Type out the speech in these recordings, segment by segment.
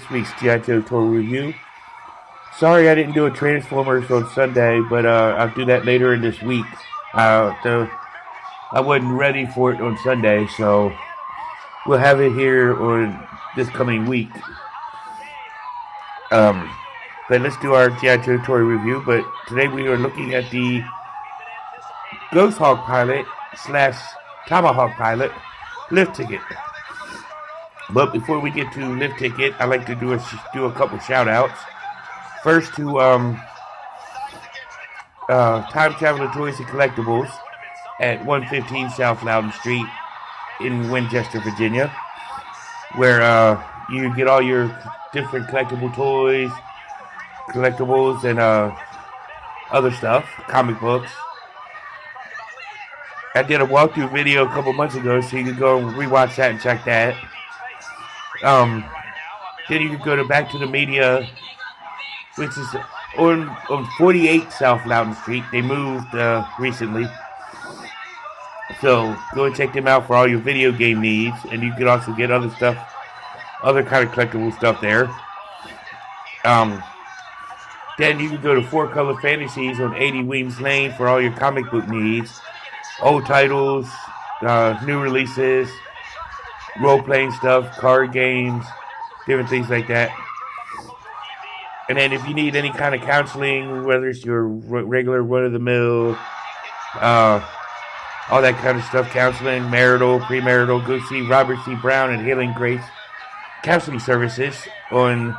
week's G.I. Joe toy review. Sorry I didn't do a Transformers on Sunday, but I'll do that later in this week. I wasn't ready for it on Sunday, so we'll have it here on this coming week. But let's do our G.I. Joe toy review. But today we are looking at the Ghost Hawk pilot / Tomahawk pilot lift ticket. But before we get to lift ticket, I'd like to do a couple shout outs. First to Time Traveler Toys and Collectibles at 115 South Loudon Street in Winchester, Virginia, where you get all your different collectible toys, collectibles, and other stuff, comic books. I did a walkthrough video a couple months ago, so you can go and rewatch that and check that. Then you can go to Back to the Media, which is on 48 South Loudon Street. They moved recently. So go and check them out for all your video game needs. And you can also get other stuff, other kind of collectible stuff there. Then you can go to Four Color Fantasies on 80 Weems Lane for all your comic book needs. Old titles, new releases, role-playing stuff, card games, different things like that. And then if you need any kind of counseling, whether it's your regular run-of-the-mill, all that kind of stuff, counseling, marital, premarital, go see Robert C. Brown and Healing Grace Counseling Services on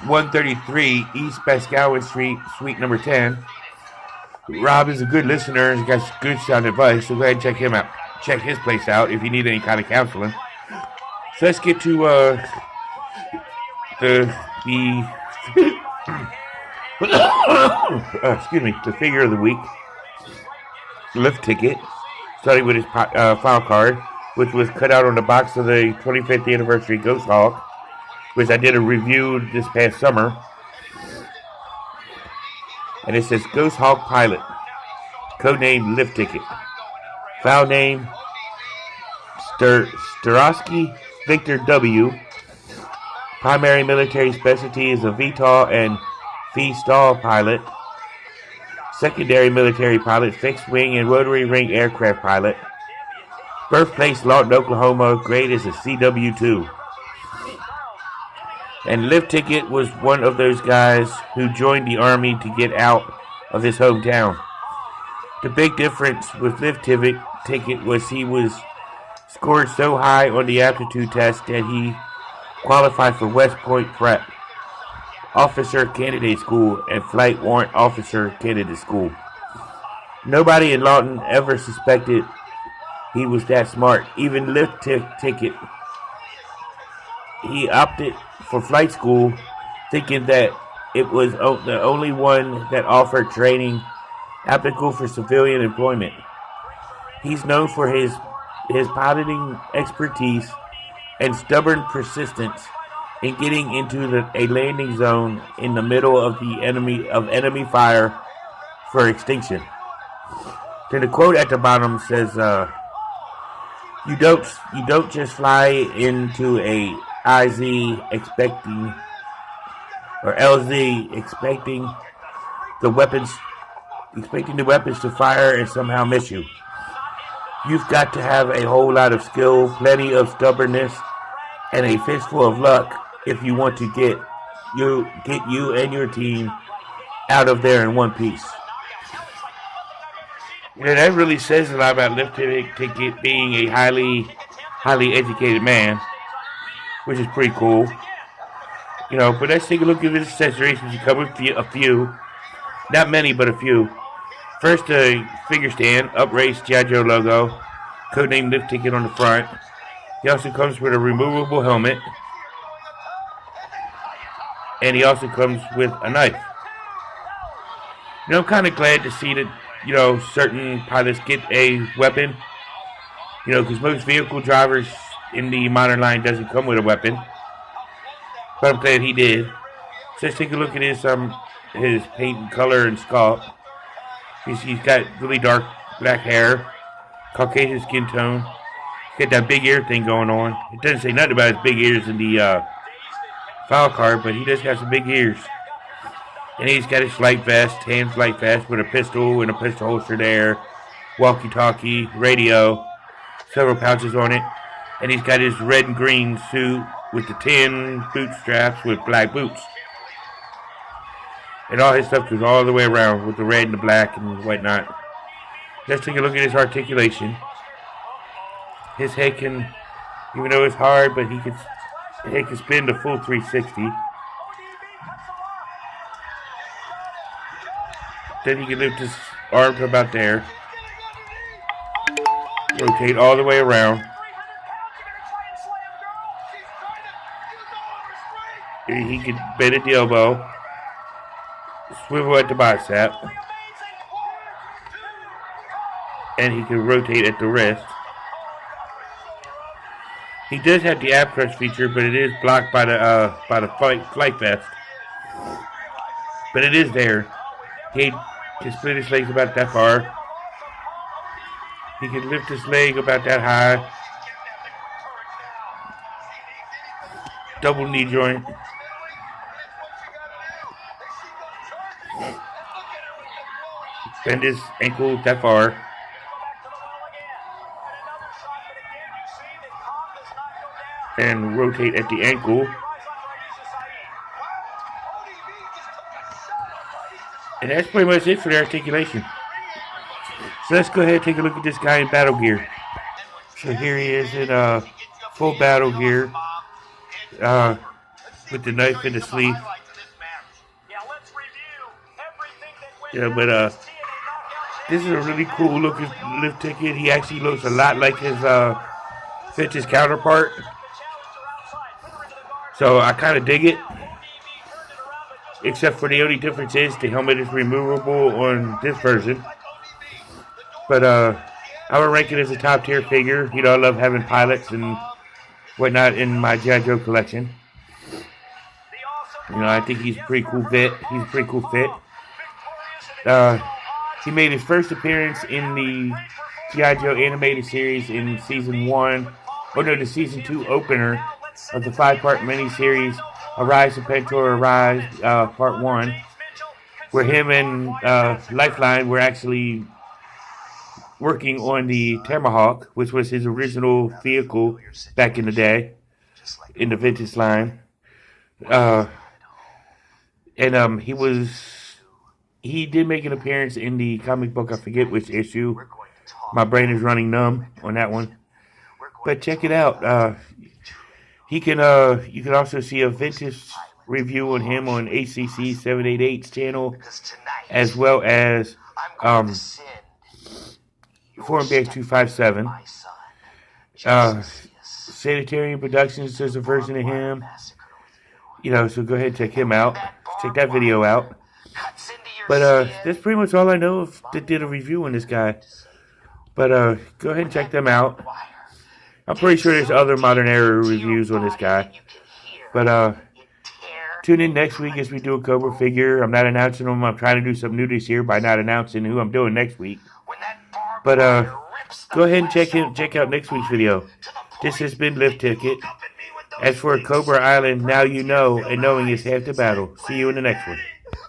133 East Bascowan Street, Suite number 10. Rob is a good listener and has good sound advice, so go ahead and check him out. Check his place out if you need any kind of counseling. So let's get to the figure of the week, lift ticket, starting with his file card, which was cut out on the box of the 25th anniversary Ghost Hawk, which I did a review this past summer. And it says Ghost Hawk Pilot, codename Lift Ticket, file name Starosky Victor W. Primary military specialty is a VTOL and V-STOL pilot. Secondary military pilot, fixed wing and rotary wing aircraft pilot. Birthplace Lawton, Oklahoma. Grade is a CW2. And Lift Ticket was one of those guys who joined the Army to get out of his hometown. The big difference with Lift Ticket was he was scored so high on the aptitude test that he qualified for West Point Prep, Officer Candidate School, and Flight Warrant Officer Candidate School. Nobody in Lawton ever suspected he was that smart. Even Lift Ticket, he opted for flight school, thinking that it was the only one that offered training applicable for civilian employment. He's known for his piloting expertise and stubborn persistence in getting into a landing zone in the middle of enemy fire for extinction. Then the quote at the bottom says, "You don't just fly into a IZ expecting or LZ expecting the weapons to fire and somehow miss you. You've got to have a whole lot of skill, plenty of stubbornness, and a fistful of luck if you want to get you and your team out of there in one piece." Yeah, that really says a lot about Lift Ticket being a highly educated man, which is pretty cool. But let's take a look at his accessories, which come with a few. Not many, but a few. First, a figure stand, upraised G.I. Joe logo, codename Lift Ticket on the front. He also comes with a removable helmet. And he also comes with a knife. I'm kind of glad to see that, certain pilots get a weapon. Because most vehicle drivers in the modern line doesn't come with a weapon. But I'm glad he did. So let's take a look at his paint and color and sculpt. He's got really dark black hair, Caucasian skin tone. He's got that big ear thing going on. It doesn't say nothing about his big ears in the file card, but he does got some big ears. And he's got his flight vest, hand flight vest with a pistol and a pistol holster there, walkie-talkie, radio, several pouches on it. And he's got his red and green suit with the tin boot straps with black boots. And all his stuff goes all the way around with the red and the black and whatnot. Let's take a look at his articulation. His head can, even though it's hard, but his head can spin the full 360. Then he can lift his arm to about there. Rotate all the way around. And he can bend at the elbow. Swivel at the bicep. And he can rotate at the wrist. He does have the ab crunch feature, but it is blocked by the flight vest. But it is there. He can split his legs about that far. He can lift his leg about that high. Double knee joint. Bend his ankle that far. And rotate at the ankle. And that's pretty much it for the articulation. So let's go ahead and take a look at this guy in battle gear. So here he is in full battle gear with the knife in the sleeve. Yeah, but this is a really cool looking lift ticket. He actually looks a lot like his Fitch's counterpart. So I kind of dig it. Except for the only difference is the helmet is removable on this version. But I would rank it as a top tier figure. You know, I love having pilots and whatnot in my G.I. Joe collection. You know, I think he's a pretty cool fit. He's a pretty cool fit. He made his first appearance in the G.I. Joe animated series in season 1. Oh no, the season 2 opener of the 5-part miniseries Arise of Pentor Arise, Part 1, where him and Lifeline were actually working on the Tomahawk, which was his original vehicle back in the day, in the vintage line. He did make an appearance in the comic book, I forget which issue. My brain is running numb on that one. But check it out. You can also see a vintage review on him on ACC 788's channel, as well as Foreign Base 257. Sanitarium Productions does a version of him. You know, so go ahead and check him out. Check that video out. But that's pretty much all I know that did a review on this guy. But go ahead and check them out. I'm pretty sure there's other modern era reviews on this guy. But tune in next week as we do a Cobra figure. I'm not announcing them. I'm trying to do some new this year by not announcing who I'm doing next week. But go ahead and check out next week's video. This has been Lift Ticket. As for Cobra Island, now you know, and knowing is half the battle. See you in the next one.